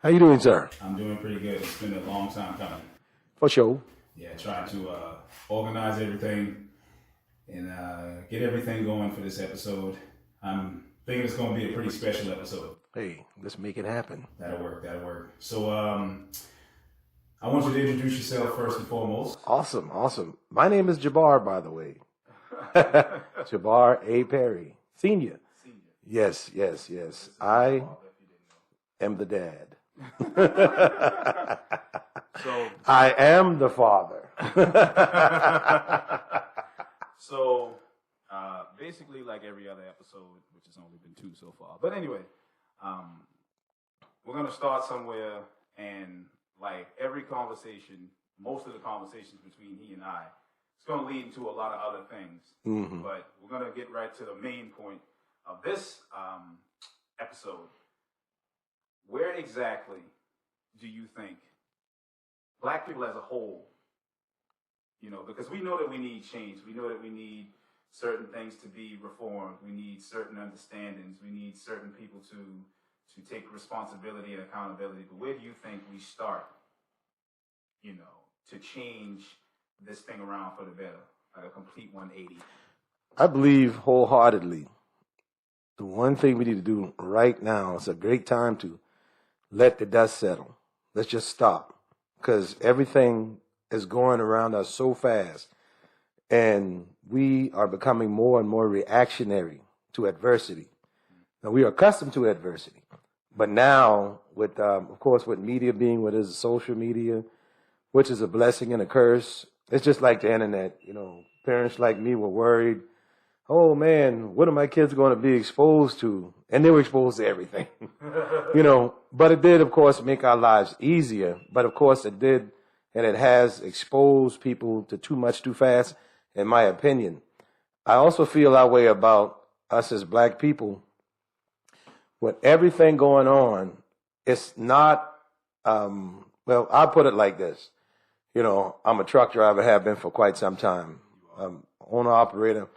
How you doing, sir? I'm doing pretty good. It's been a long time coming. For sure. Yeah, trying to organize everything and get everything going for this episode. I'm thinking it's going to be a pretty special episode. Hey, let's make it happen. That'll work. So I want you to introduce yourself first and foremost. Awesome. My name is Jabbar, by the way. Jabbar A. Perry, Senior. Yes. I am the dad. So I am the father. So basically, like every other episode, which has only been 2 so far. But anyway, we're gonna start somewhere, and like every conversation, most of the conversations between he and I, it's gonna lead into a lot of other things. Mm-hmm. But we're gonna get right to the main point of this episode. Where exactly do you think black people as a whole, because we know that we need change. We know that we need certain things to be reformed. We need certain understandings. We need certain people to take responsibility and accountability. But where do you think we start, to change this thing around for the better, like a complete 180? I believe wholeheartedly the one thing we need to do right now is a great time to let the dust settle. Let's just stop, because everything is going around us so fast, and we are becoming more and more reactionary to adversity. Now, we are accustomed to adversity, but now with, of course, with media being what is social media, which is a blessing and a curse, it's just like the internet. Parents like me were worried, oh man, what are my kids going to be exposed to? And they were exposed to everything, But it did, of course, make our lives easier. But of course, it did, and it has exposed people to too much too fast, in my opinion. I also feel that way about us as black people. With everything going on, it's not, well, I'll put it like this. I'm a truck driver, have been for quite some time. Owner, operator,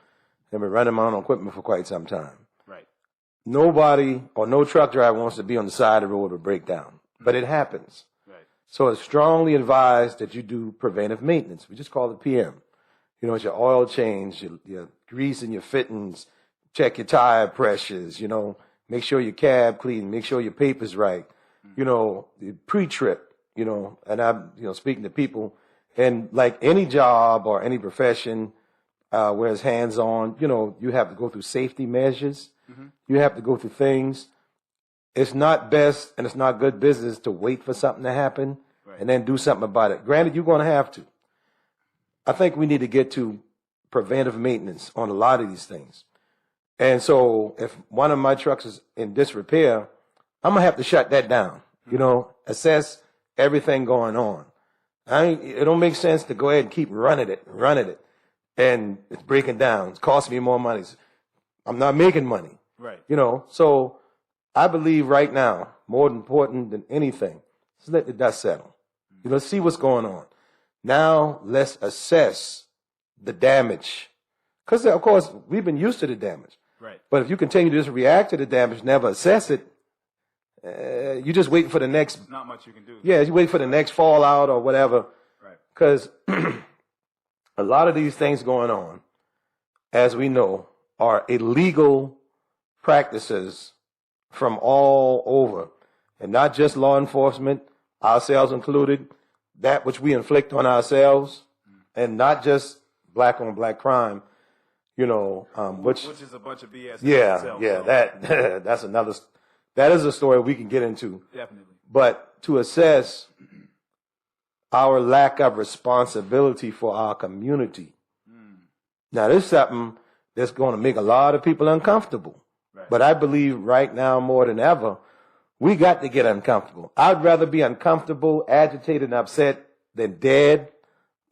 have been running my own equipment for quite some time. Right. Nobody or no truck driver wants to be on the side of the road or break down, but it happens. Right. So it's strongly advised that you do preventive maintenance. We just call it PM. It's your oil change, your grease and your fittings, check your tire pressures, make sure your cab clean, make sure your paper's right, the pre-trip, and I'm, speaking to people, and like any job or any profession, where it's hands-on, you have to go through safety measures. Mm-hmm. You have to go through things. It's not best and it's not good business to wait for something to happen and then do something about it. Granted, you're going to have to. I think we need to get to preventive maintenance on a lot of these things. And so if one of my trucks is in disrepair, I'm going to have to shut that down, assess everything going on. It don't make sense to go ahead and keep running it. And it's breaking down. It's costing me more money. I'm not making money. Right. So I believe right now, more important than anything, is let the dust settle. Let's see what's going on. Now let's assess the damage. Because, of course, we've been used to the damage. Right. But if you continue to just react to the damage, never assess it, you're just waiting for the next. There's not much you can do. Yeah, you wait for the next fallout or whatever. Right. Because a lot of these things going on, as we know, are illegal practices from all over. And not just law enforcement, ourselves included, that which we inflict on ourselves, and not just black on black crime, which is a bunch of BS. That is a story we can get into. Definitely. But to assess our lack of responsibility for our community. Now, this is something that's going to make a lot of people uncomfortable. Right. But I believe right now more than ever, we got to get uncomfortable. I'd rather be uncomfortable, agitated, and upset than dead,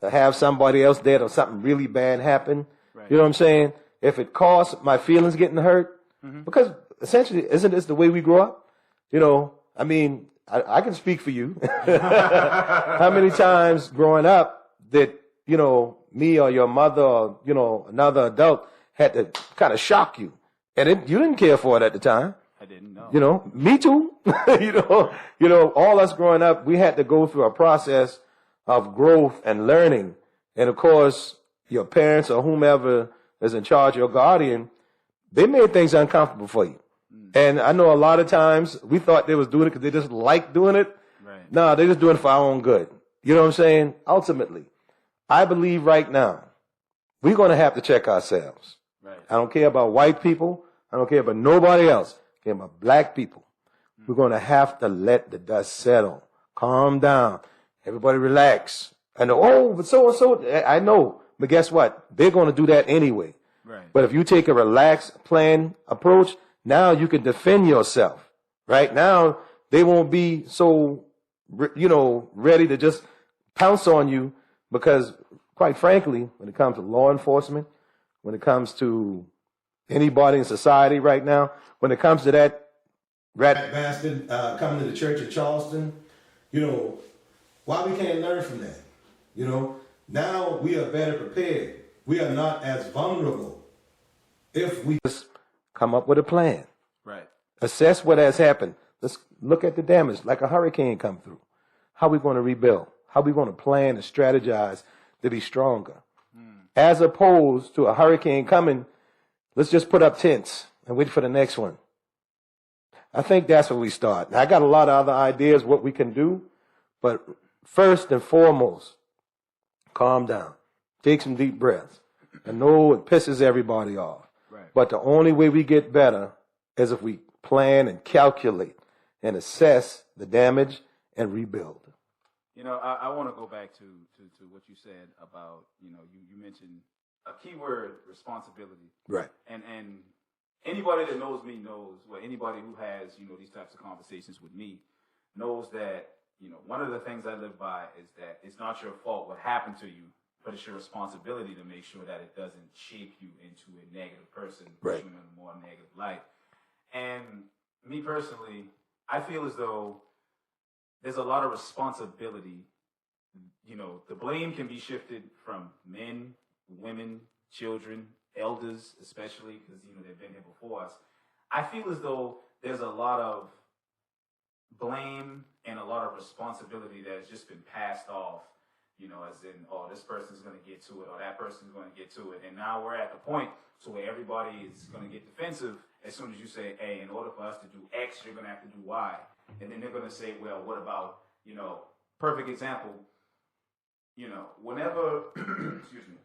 to have somebody else dead or something really bad happen. Right. You know what I'm saying? If it costs my feelings getting hurt, because essentially, isn't this the way we grow up? You know, I mean, I can speak for you. How many times growing up that, you know, me or your mother or, you know, another adult had to kind of shock you. And you didn't care for it at the time. I didn't know. You know, me too. you know, all us growing up, we had to go through a process of growth and learning. And of course, your parents or whomever is in charge, your guardian, they made things uncomfortable for you. And I know a lot of times we thought they was doing it because they just liked doing it. Right. No, they're just doing it for our own good. You know what I'm saying? Ultimately, I believe right now we're going to have to check ourselves. Right. I don't care about white people. I don't care about nobody else. I care about black people. We're going to have to let the dust settle. Calm down. Everybody relax. I know, oh, but so, I know. But guess what? They're going to do that anyway. Right. But if you take a relaxed, planned approach, now you can defend yourself. Right now, they won't be so, you know, ready to just pounce on you because, quite frankly, when it comes to law enforcement, when it comes to anybody in society right now, when it comes to that rat bastard coming to the church in Charleston, you know, why we can't learn from that? You know, now we are better prepared. We are not as vulnerable if we just come up with a plan. Right. Assess what has happened. Let's look at the damage, like a hurricane come through. How are we going to rebuild? How are we going to plan and strategize to be stronger? As opposed to a hurricane coming, let's just put up tents and wait for the next one. I think that's where we start. Now, I got a lot of other ideas what we can do, but first and foremost, calm down. Take some deep breaths. I know it pisses everybody off. Right. But the only way we get better is if we plan and calculate and assess the damage and rebuild. You know, I want to go back to what you said about, you know, you mentioned a key word, responsibility. Right. And anybody that knows me knows, well, anybody who has, you know, these types of conversations with me knows that, you know, one of the things I live by is that it's not your fault what happened to you, but it's your responsibility to make sure that it doesn't shape you into a negative person, right, push you in a more negative light. And me personally, I feel as though there's a lot of responsibility. You know, the blame can be shifted from men, women, children, elders, especially, because, you know, they've been here before us. I feel as though there's a lot of blame and a lot of responsibility that has just been passed off, you know, as in, oh, this person's going to get to it, or that person's going to get to it. And now we're at the point to where everybody is going to get defensive as soon as you say, hey, in order for us to do X, you're going to have to do Y. And then they're going to say, well, what about, you know, perfect example, you know, whenever, excuse me,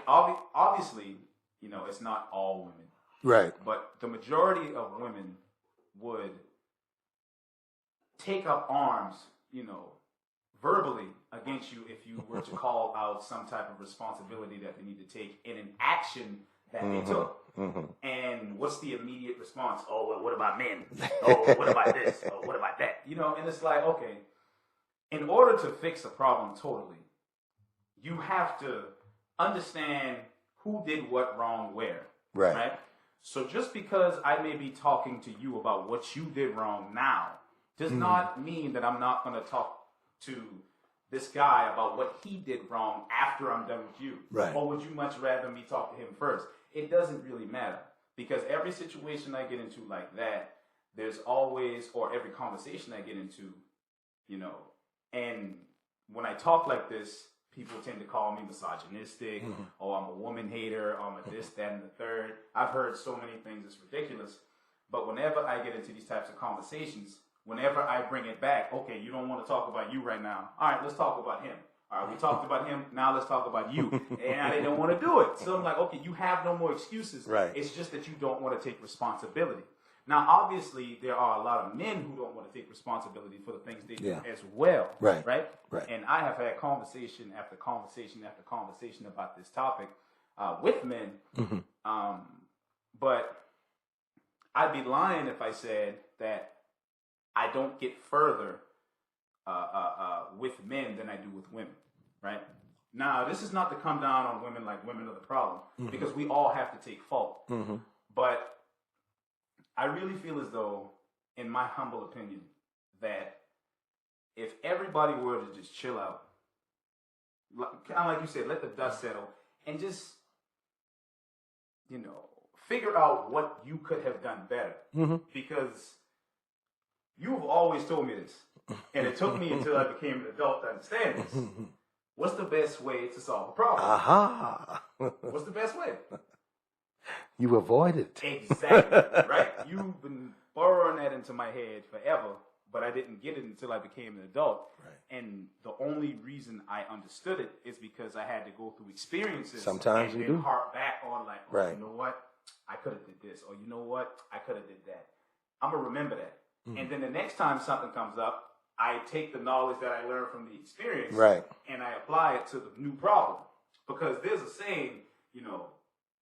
obviously, you know, it's not all women. Right. But the majority of women would take up arms, you know, verbally against you if you were to call out some type of responsibility that they need to take in an action that they took. And what's the immediate response? Oh, well, what about men? Oh, what about this? Oh, what about that? You know, and it's like, okay, in order to fix a problem totally, you have to understand who did what wrong where. Right? So just because I may be talking to you about what you did wrong now does not mean that I'm not going to talk to this guy about what he did wrong after I'm done with you. Right. Or would you much rather me talk to him first? It doesn't really matter, because every situation I get into like that, there's always, or every conversation I get into, you know, and when I talk like this, people tend to call me misogynistic, or I'm a woman hater, or I'm a this, that, and the third. I've heard so many things, it's ridiculous. But whenever I get into these types of conversations, whenever I bring it back, okay, you don't want to talk about you right now. All right, let's talk about him. All right, we talked about him. Now let's talk about you. And they don't want to do it. So I'm like, okay, you have no more excuses. Right. It's just that you don't want to take responsibility. Now, obviously, there are a lot of men who don't want to take responsibility for the things they do as well. Right. And I have had conversation after conversation after conversation about this topic with men. But I'd be lying if I said that I don't get further with men than I do with women, right? Now, this is not to come down on women like women are the problem, because we all have to take fault. But I really feel as though, in my humble opinion, that if everybody were to just chill out, kind of like you said, let the dust settle, and just, figure out what you could have done better. Because you've always told me this, and it took me until I became an adult to understand this. What's the best way to solve a problem? Aha. What's the best way? You avoid it. Exactly, right? You've been burrowing that into my head forever, but I didn't get it until I became an adult. Right. And the only reason I understood it is because I had to go through experiences. Sometimes and you do. Harp back on like, right. You know what? I could have did this. Or you know what? I could have did that. I'm going to remember that. And then the next time something comes up, I take the knowledge that I learned from the experience, right, and I apply it to the new problem. Because there's a saying,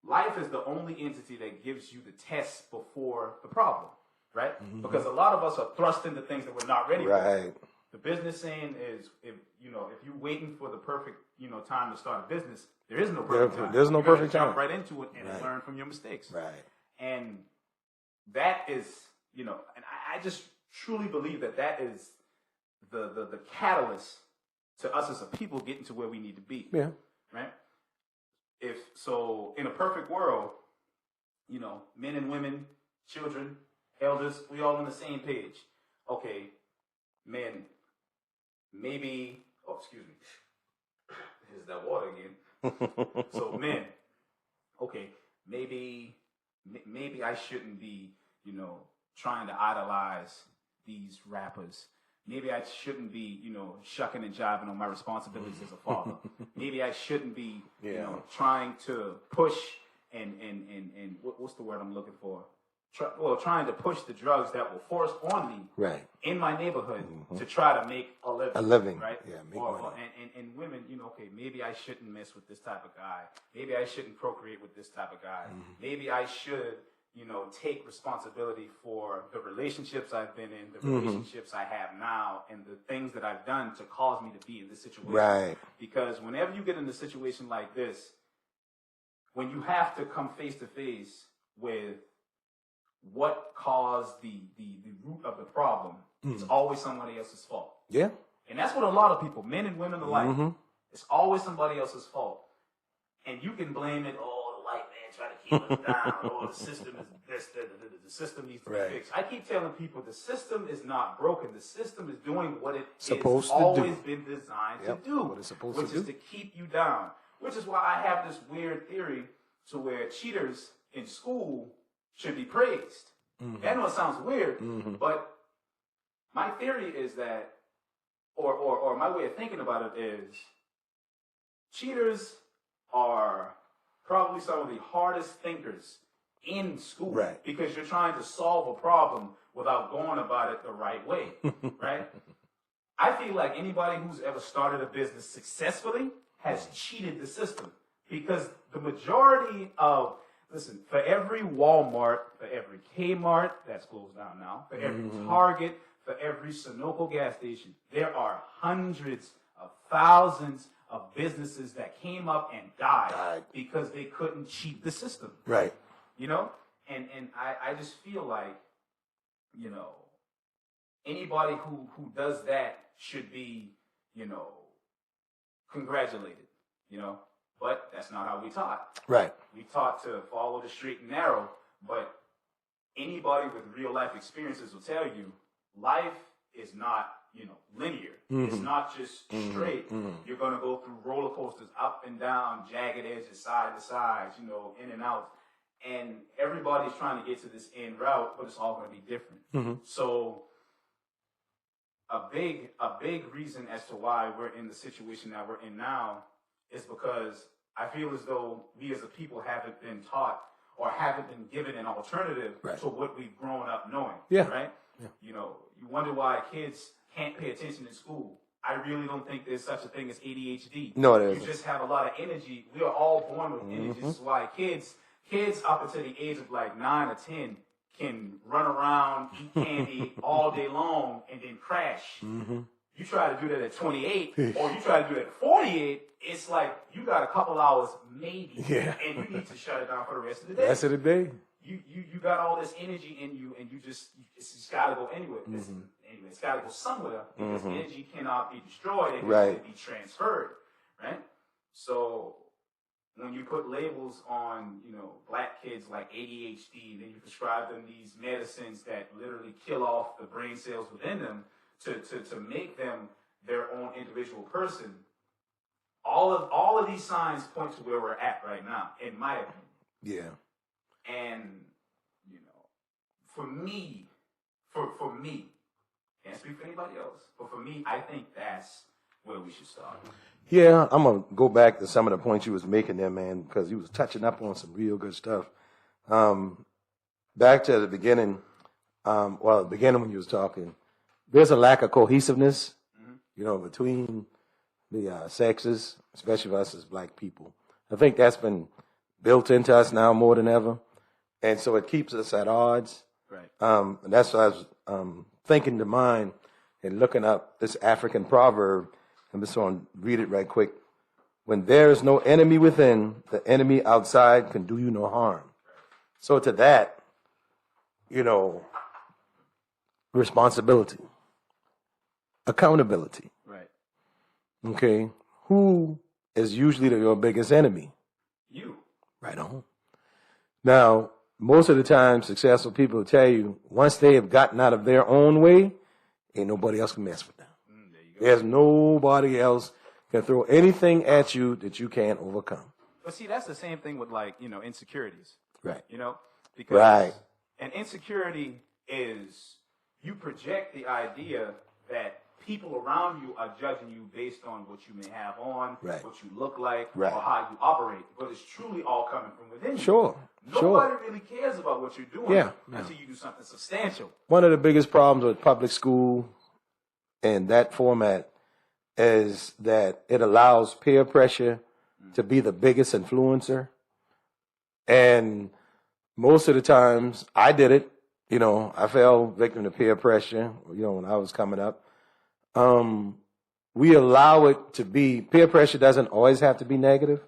life is the only entity that gives you the test before the problem, right? Because a lot of us are thrust into things that we're not ready for. The business saying is, if you're waiting for the perfect, time to start a business, there is no perfect time. There's no perfect time. Jump right into it and learn from your mistakes. Right. And that is, and I just truly believe that is the catalyst to us as a people getting to where we need to be. Yeah. Right? If so, in a perfect world, men and women, children, elders, we all on the same page. Okay, men, maybe, excuse me. Here's that water again. So men, okay, maybe I shouldn't be, trying to idolize these rappers. Maybe I shouldn't be, shucking and jiving on my responsibilities as a father. Maybe I shouldn't be, trying to push and what's the word I'm looking for? Trying to push the drugs that were forced on me in my neighborhood to try to make a living. A living, right? Yeah, make money. And women, okay, maybe I shouldn't mess with this type of guy. Maybe I shouldn't procreate with this type of guy. Maybe I should, take responsibility for the relationships I've been in, the relationships I have now, and the things that I've done to cause me to be in this situation. Right. Because whenever you get in a situation like this, when you have to come face to face with what caused the root of the problem, it's always somebody else's fault. Yeah. And that's what a lot of people, men and women alike, it's always somebody else's fault. And you can blame it, the white man trying to keep us down, or the system is this, the system needs to be fixed. I keep telling people the system is not broken. The system is doing what it's always been designed to do, what it's supposed which to is do. to keep you down. Which is why I have this weird theory to where cheaters in school should be praised. I know it sounds weird, but my theory is that, or my way of thinking about it is, cheaters are probably some of the hardest thinkers in school, right? Because you're trying to solve a problem without going about it the right way, right? I feel like anybody who's ever started a business successfully has cheated the system, because the majority of, listen, for every Walmart, for every Kmart, that's closed down now, for every Target, for every Sunoco gas station, there are hundreds of thousands of businesses that came up and died because they couldn't cheat the system. Right. And I just feel like, anybody who does that should be, congratulated, but that's not how we taught. Right. We taught to follow the straight and narrow, but anybody with real life experiences will tell you life is not, linear. It's not just straight. You're going to go through roller coasters, up and down, jagged edges, side to side, in and out. And everybody's trying to get to this end route, but it's all going to be different. So a big reason as to why we're in the situation that we're in now is because I feel as though we as a people haven't been taught or haven't been given an alternative to what we've grown up knowing. Yeah. Right? Yeah. You wonder why kids can't pay attention in school. I really don't think there's such a thing as ADHD. No, there isn't. You just have a lot of energy. We are all born with energy. This is why kids up until the age of like 9 or 10 can run around, eat candy all day long, and then crash. You try to do that at 28, or you try to do it at 48, it's like you got a couple hours maybe, and you need to shut it down for the rest of the day. Rest of the day. You got all this energy in you, and it's just got to go anywhere. Anyway, it's got to go somewhere because energy cannot be destroyed; it can be transferred, right? So when you put labels on, black kids like ADHD, then you prescribe them these medicines that literally kill off the brain cells within them to make them their own individual person. All of these signs point to where we're at right now, in my opinion. Yeah. And for me, can't speak for anybody else, but for me, I think that's where we should start. Yeah, I'm gonna go back to some of the points you was making there, man, because you was touching up on some real good stuff. Back to the beginning, the beginning when you was talking, there's a lack of cohesiveness, between the sexes, especially for us as black people. I think that's been built into us now more than ever, and so it keeps us at odds. Right. And that's what I was thinking to mind and looking up this African proverb. I'm just going to read it right quick. When there is no enemy within, the enemy outside can do you no harm. So to that, responsibility, accountability. Right. Okay. Who is usually your biggest enemy? You. Right on. Now, most of the time, successful people will tell you, once they have gotten out of their own way, ain't nobody else can mess with them. There you go. There's nobody else can throw anything at you that you can't overcome. But see, that's the same thing with insecurities. Right. Because an insecurity is you project the idea that people around you are judging you based on what you may have on, what you look like, or how you operate. But it's truly all coming from within you. Sure. Nobody really cares about what you're doing until you do something substantial. One of the biggest problems with public school and that format is that it allows peer pressure to be the biggest influencer. And most of the times, I did it. I fell victim to peer pressure, when I was coming up. We allow it to be, peer pressure doesn't always have to be negative,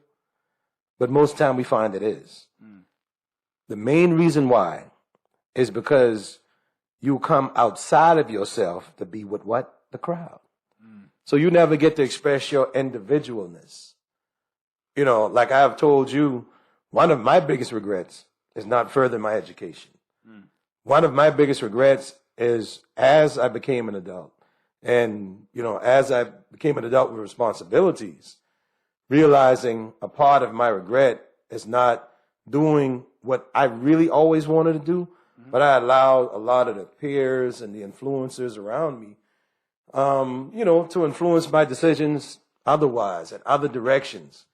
but most of the time we find it is. The main reason why is because you come outside of yourself to be with what? The crowd. So you never get to express your individualness. Like I have told you, one of my biggest regrets is not furthering my education. One of my biggest regrets is as I became an adult, and, as I became an adult with responsibilities, realizing a part of my regret is not doing what I really always wanted to do, but I allowed a lot of the peers and the influencers around me, to influence my decisions otherwise, in other directions,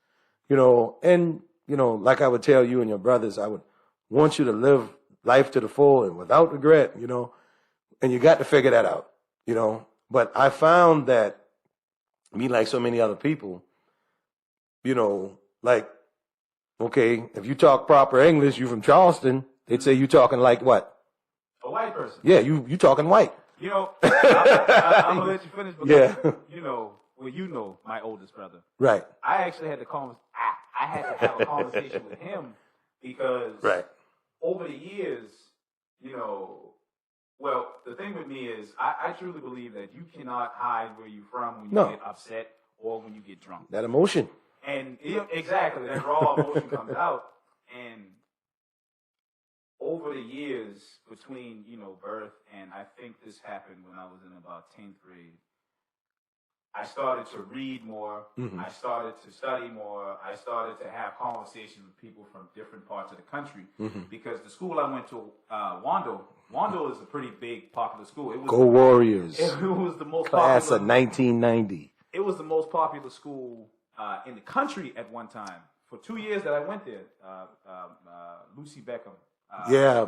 and, like I would tell you and your brothers, I would want you to live life to the full and without regret, and you got to figure that out, But I found that me, like so many other people, okay, if you talk proper English, you from Charleston, they'd say you talking like what? A white person. Yeah, you talking white. I'm gonna let you finish because my oldest brother. Right. I actually had I had to have a conversation with him because over the years, well, the thing with me is I truly believe that you cannot hide where you're from when you get upset or when you get drunk. That emotion. And exactly, that raw emotion comes out. And over the years between, birth and I think this happened when I was in about 10th grade, I started to read more. I started to study more. I started to have conversations with people from different parts of the country because the school I went to, Wando is a pretty big, popular school. It was Go Warriors. It was the most class popular, of 1990. It was the most popular school in the country at one time. For 2 years that I went there, Lucy Beckham.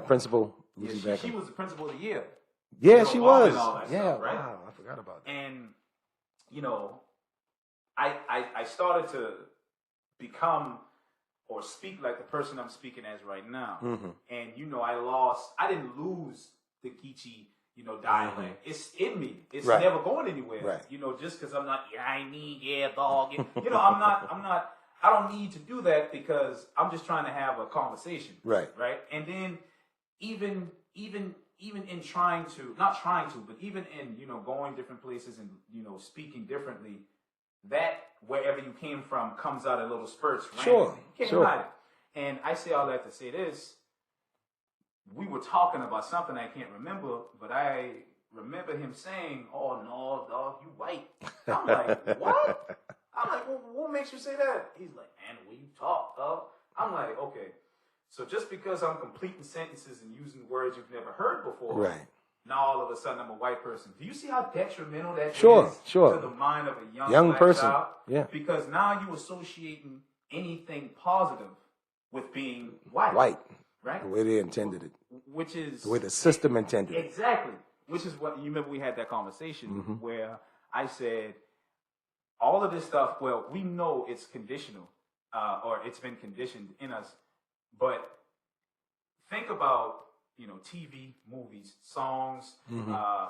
Principal Lucy Beckham. She was the principal of the year. Yeah, she was. Stuff, right? Wow, I forgot about that. And I started to become or speak like the person I'm speaking as right now. And I didn't lose the Geechee, dialect. It's in me. It's never going anywhere. Right. Just because I'm not, I mean, dog. I don't need to do that because I'm just trying to have a conversation. Right. Right. And then even in trying to, not trying to, but even in, going different places and, speaking differently, that wherever you came from comes out in little spurts. Sure. You can't hide it. And I say all that to say this. We were talking about something I can't remember, but I remember him saying, "Oh, no, dog, you white." I'm like, what? I'm like, well, what makes you say that? He's like, man, the way you talk, dog. I'm like, okay. So just because I'm completing sentences and using words you've never heard before, right? Now all of a sudden I'm a white person. Do you see how detrimental that is to the mind of a young black person? child? Yeah. Because now you associating anything positive with being white. White. Right? The way they intended it. Which is the way the system intended it. Exactly. Which is what you remember we had that conversation where I said all of this stuff, well, we know it's conditional, or it's been conditioned in us, but think about, TV, movies, songs,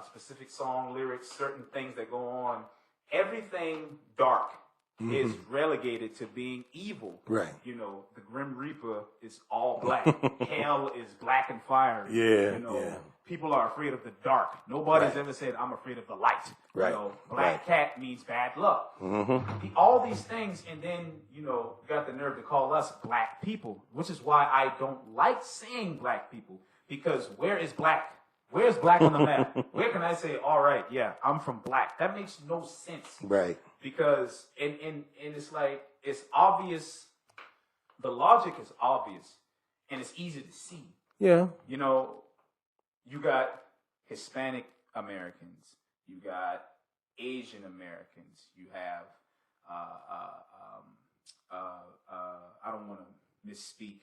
specific song lyrics, certain things that go on. Everything dark is relegated to being evil. Right. The Grim Reaper is all black. Hell is black and fiery. Yeah. People are afraid of the dark. Nobody's ever said, I'm afraid of the light. Right. Black cat means bad luck. All these things, and then, got the nerve to call us black people, which is why I don't like saying black people, because where is black? Where's black on the map? Where can I say, all right, yeah, I'm from black? That makes no sense. Right. Because, and it's like, it's obvious, the logic is obvious, and it's easy to see. Yeah. You got Hispanic Americans, you got Asian Americans, you have, I don't want to misspeak,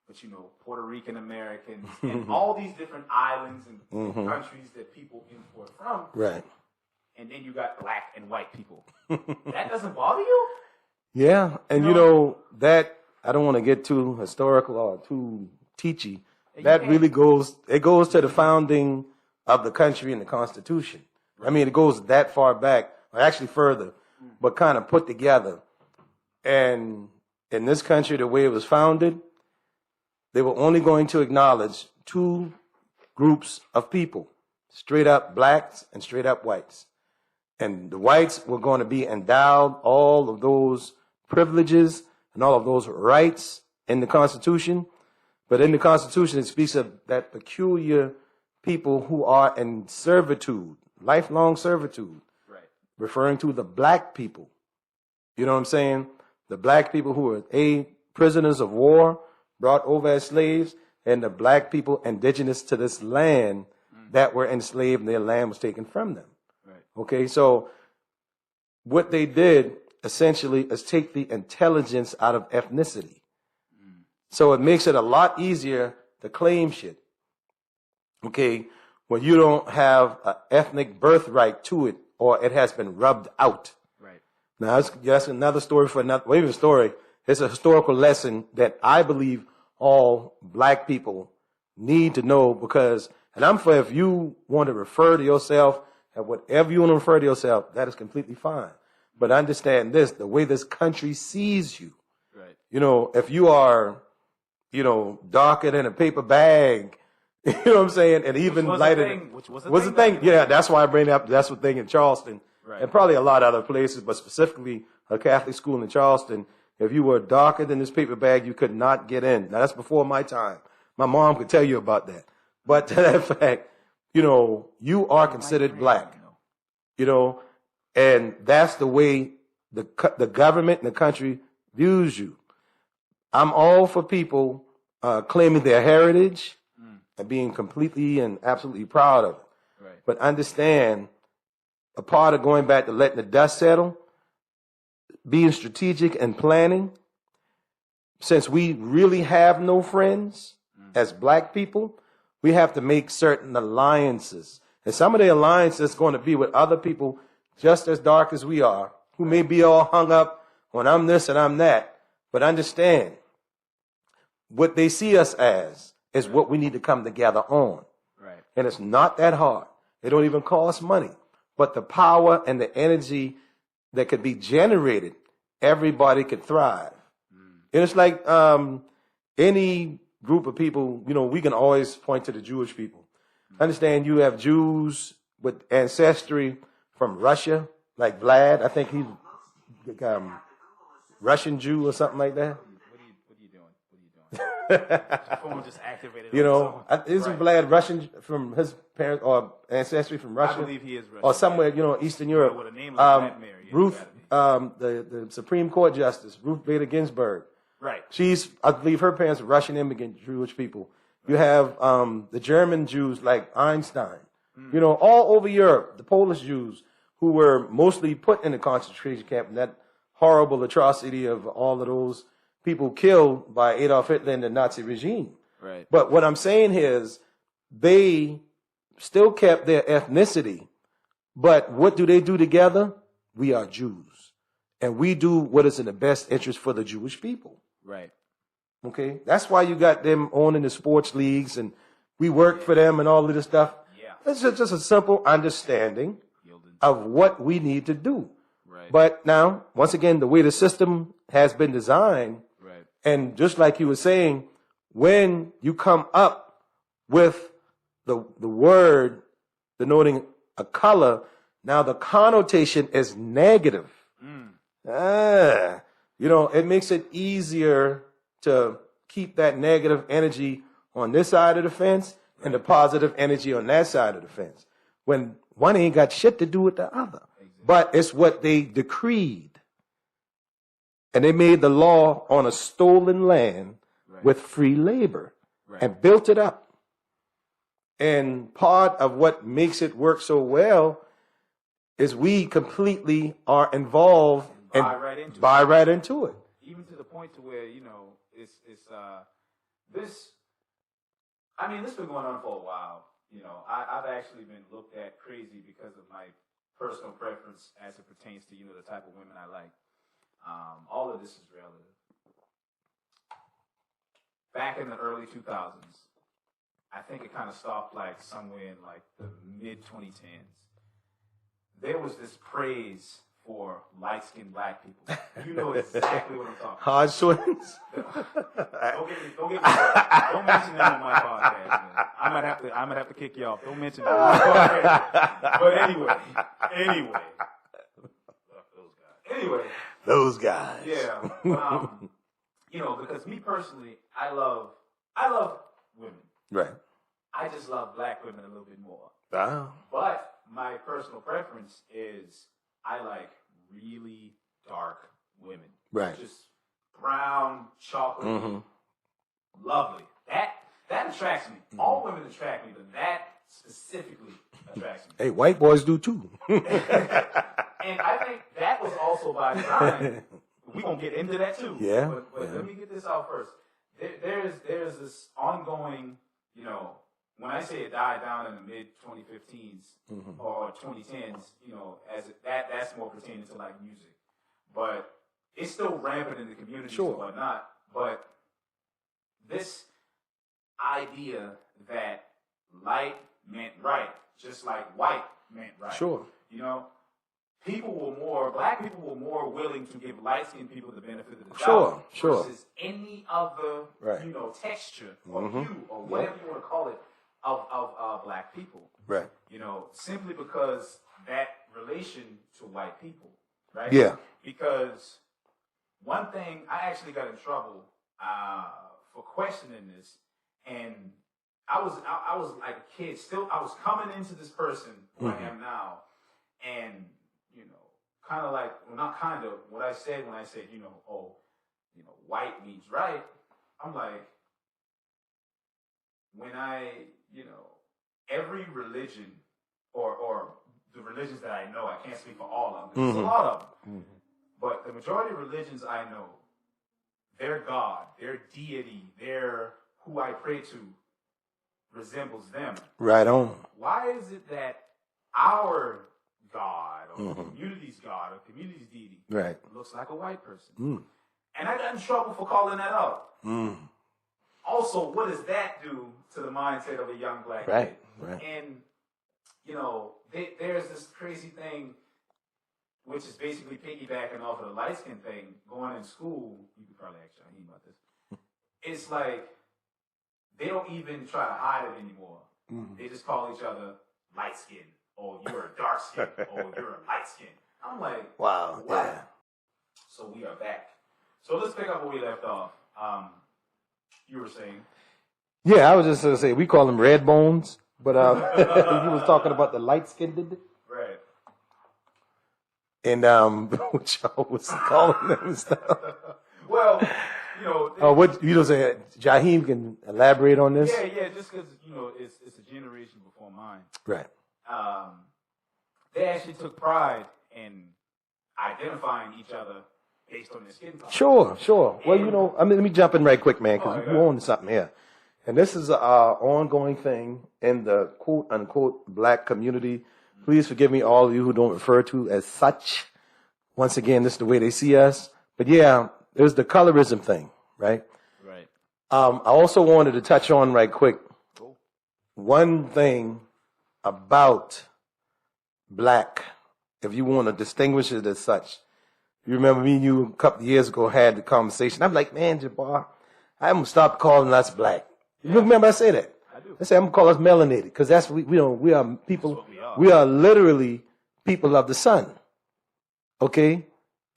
but Puerto Rican Americans, and all these different islands and countries that people import from. Right. And then you got black and white people. That doesn't bother you? Yeah, and that, I don't want to get too historical or too teachy. That really goes to the founding of the country and the Constitution. Right. I mean, it goes that far back, or actually further, but kind of put together. And in this country, the way it was founded, they were only going to acknowledge two groups of people, straight up blacks and straight up whites. And the whites were going to be endowed all of those privileges and all of those rights in the Constitution. But in the Constitution, it speaks of that peculiar people who are in servitude, lifelong servitude, right, referring to the black people. You know what I'm saying? The black people who are prisoners of war, brought over as slaves, and the black people indigenous to this land that were enslaved and their land was taken from them. Right. Okay, so what they did essentially is take the intelligence out of ethnicity. So it makes it a lot easier to claim shit. Okay, when you don't have an ethnic birthright to it, or it has been rubbed out. Right. Now that's another story for another. Well, even a story. It's a historical lesson that I believe all black people need to know, because, and I'm for, if you want to refer to yourself and whatever you want to refer to yourself, that is completely fine. But understand this: the way this country sees you. Right. If you are, darker than a paper bag, you know what I'm saying? And even lighter. Which was the thing. Yeah, that's why I bring up, that's the thing in Charleston. Right. And probably a lot of other places, but specifically a Catholic school in Charleston. If you were darker than this paper bag, you could not get in. Now, that's before my time. My mom could tell you about that. But to that fact, you are considered black. And that's the way the government and the country views you. I'm all for people claiming their heritage and being completely and absolutely proud of it. Right. But understand, a part of going back to letting the dust settle, being strategic and planning, since we really have no friends as black people, we have to make certain alliances. And some of the alliances are going to be with other people just as dark as we are, who may be all hung up on I'm this and I'm that. But understand, what they see us as is what we need to come together on. Right. And it's not that hard. It don't even cost money. But the power and the energy that could be generated, everybody could thrive. And it's like any group of people, we can always point to the Jewish people. Understand you have Jews with ancestry from Russia, like Vlad. I think he's Russian Jew or something like that. What are you doing? The phone just activated. Isn't Vlad Russian from his parents or ancestry from Russia? I believe he is Russian. Or somewhere, Eastern Europe. With a name like Vladimir, Ruth, the Supreme Court Justice, Ruth Bader Ginsburg. Right. I believe her parents are Russian immigrant Jewish people. You have the German Jews like Einstein. All over Europe, the Polish Jews who were mostly put in the concentration camp, and that horrible atrocity of all of those people killed by Adolf Hitler and the Nazi regime. Right. But what I'm saying here is they still kept their ethnicity, but what do they do together? We are Jews, and we do what is in the best interest for the Jewish people. Right. Okay? That's why you got them owning the sports leagues, and we work for them and all of this stuff. Yeah. It's just a simple understanding of what we need to do. Right. But now, once again, the way the system has been designed, right. And just like you were saying, when you come up with the word denoting a color, now the connotation is negative. It makes it easier to keep that negative energy on this side of the fence and the positive energy on that side of the fence, when one ain't got shit to do with the other. Exactly. But it's what they decreed. And they made the law on a stolen land with free labor and built it up. And part of what makes it work so well is we completely are involved and buy right into it. Even to the point to where, this has been going on for a while. I've actually been looked at crazy because of my personal preference as it pertains to, the type of women I like. All of this is relative. Back in the early 2000s, I think it kind of stopped like somewhere in like the mid 2010s. There was this praise for light-skinned black people. You know exactly what I'm talking about. Hard swings. Don't mention them on my podcast, man. I might have to kick you off. Don't mention them on my podcast. But anyway. Those guys. Yeah. Because me personally, I love women. Right. I just love black women a little bit more. Ah. But my personal preference is I like really dark women. Right. Just brown, chocolate, lovely. That attracts me. All women attract me, but that specifically attracts me. Hey, white boys do too. And I think that was also by design. We're going to get into that too. Yeah. But let me get this out first. There's this ongoing, when I say it died down in the mid 2015s or 2010s, that's more pertaining to like music. But it's still rampant in the community and whatnot. But this idea that light meant right, just like white meant right. Sure. Black people were more willing to give light-skinned people the benefit of the doubt versus any other, texture or hue or whatever you want to call it of black people. Right. Simply because that relation to white people, right? Yeah. Because one thing, I actually got in trouble for questioning this, and I was like a kid. Still, I was coming into this person who I am now, and kind of like, well, not kind of, what I said when I said, white means right. I'm like, when every religion or the religions that I know, I can't speak for all of them. There's a lot of them, but the majority of religions I know, their God, their deity, their who I pray to resembles them. Right on. Why is it that our God or the community's God or community's deity looks like a white person? And I got in trouble for calling that out. Also, what does that do to the mindset of a young black kid? Right. And, there's this crazy thing, which is basically piggybacking off of the light skin thing, going in school. You could probably ask Shaheem about this. It's like, they don't even try to hide it anymore. They just call each other light skin, or you're a dark skin, or you're a light skin. I'm like, wow, what? yeah. So we are back. So let's pick up where we left off. You were saying? Yeah, I was just going to say, we call them red bones, but you was talking about the light skin, didn't it? Right. And what y'all was calling them and stuff. Well, what you know, say Jaheim can elaborate on this. Yeah, just because it's a generation before mine. Right. They actually took pride in identifying each other based on their skin color. Sure. Well, let me jump in right quick, man, because we're on to something here. And this is an ongoing thing in the quote unquote black community. Please forgive me, all of you who don't refer to as such. Once again, this is the way they see us. But yeah, there's the colorism thing, right? Right. I also wanted to touch on right quick one thing about black, if you want to distinguish it as such. You remember me and you a couple of years ago had the conversation. I'm like, man, Jabbar, I'm going to stop calling us black. You remember I said that? I do. I said I'm going to call us melanated because that's we are people. We are literally people of the sun. Okay?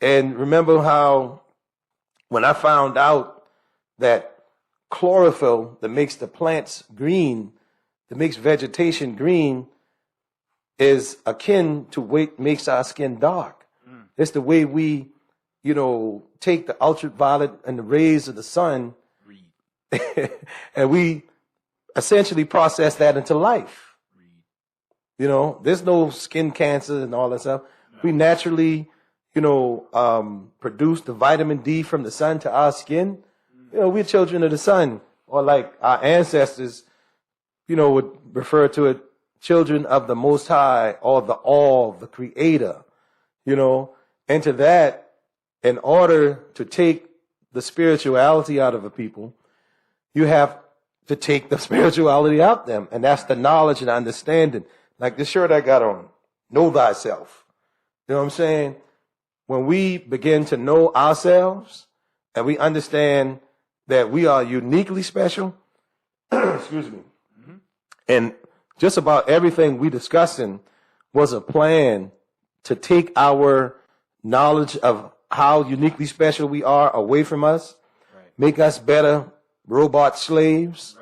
And remember how when I found out that chlorophyll that makes the plants green, that makes vegetation green, is akin to what makes our skin dark. It's the way we, take the ultraviolet and the rays of the sun and we essentially process that into life. There's no skin cancer and all that stuff. No. We naturally, produce the vitamin D from the sun to our skin. We're children of the sun, or like our ancestors, would refer to it, children of the Most High, or the Creator, And to that, in order to take the spirituality out of a people, you have to take the spirituality out of them. And that's the knowledge and understanding. Like the shirt I got on, know thyself. You know what I'm saying? When we begin to know ourselves and we understand that we are uniquely special, excuse me, and just about everything we discussing was a plan to take our knowledge of how uniquely special we are away from us, make us better robot slaves,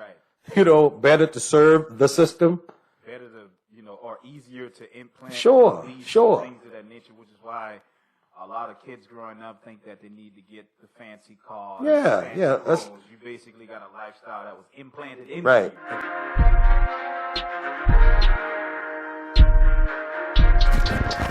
better to serve the system. Better to, or easier to implant. Sure. Things of that nature, which is why a lot of kids growing up think that they need to get the fancy cars. Yeah. Clothes. You basically got a lifestyle that was implanted into you.